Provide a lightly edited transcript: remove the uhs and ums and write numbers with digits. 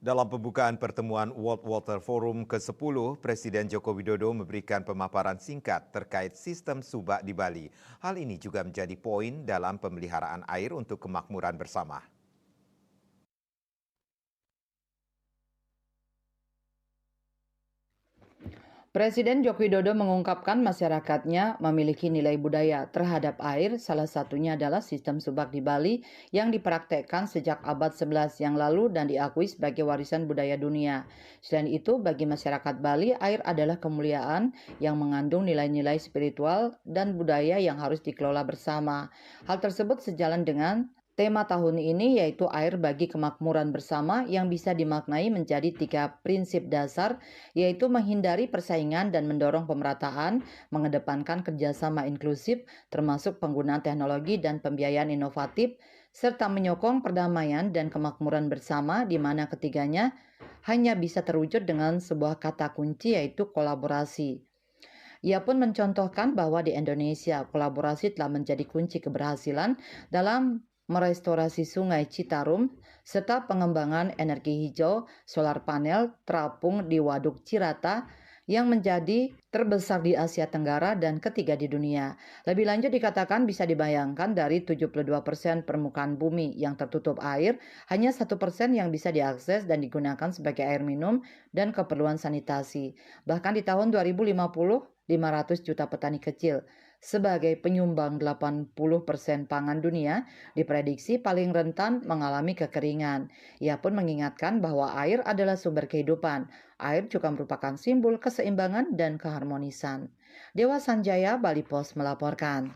Dalam pembukaan pertemuan World Water Forum ke-10, Presiden Joko Widodo memberikan pemaparan singkat terkait sistem subak di Bali. Hal ini juga menjadi poin dalam pemeliharaan air untuk kemakmuran bersama. Presiden Joko Widodo mengungkapkan masyarakatnya memiliki nilai budaya terhadap air, salah satunya adalah sistem subak di Bali yang dipraktekkan sejak abad 11 yang lalu dan diakui sebagai warisan budaya dunia. Selain itu, bagi masyarakat Bali, air adalah kemuliaan yang mengandung nilai-nilai spiritual dan budaya yang harus dikelola bersama. Hal tersebut sejalan dengan tema tahun ini yaitu air bagi kemakmuran bersama yang bisa dimaknai menjadi 3 prinsip dasar, yaitu menghindari persaingan dan mendorong pemerataan, mengedepankan kerjasama inklusif termasuk penggunaan teknologi dan pembiayaan inovatif, serta menyokong perdamaian dan kemakmuran bersama di mana ketiganya hanya bisa terwujud dengan sebuah kata kunci yaitu kolaborasi. Ia pun mencontohkan bahwa di Indonesia, kolaborasi telah menjadi kunci keberhasilan dalam merestorasi Sungai Citarum, serta pengembangan energi hijau, solar panel, terapung di Waduk Cirata, yang menjadi terbesar di Asia Tenggara dan ketiga di dunia. Lebih lanjut dikatakan bisa dibayangkan dari 72% permukaan bumi yang tertutup air, hanya 1% yang bisa diakses dan digunakan sebagai air minum dan keperluan sanitasi. Bahkan di tahun 2050, 500 juta petani kecil sebagai penyumbang 80% pangan dunia diprediksi paling rentan mengalami kekeringan. Ia pun mengingatkan bahwa air adalah sumber kehidupan. Air juga merupakan simbol keseimbangan dan keharmonisan. Dewa Sanjaya, Bali Pos melaporkan.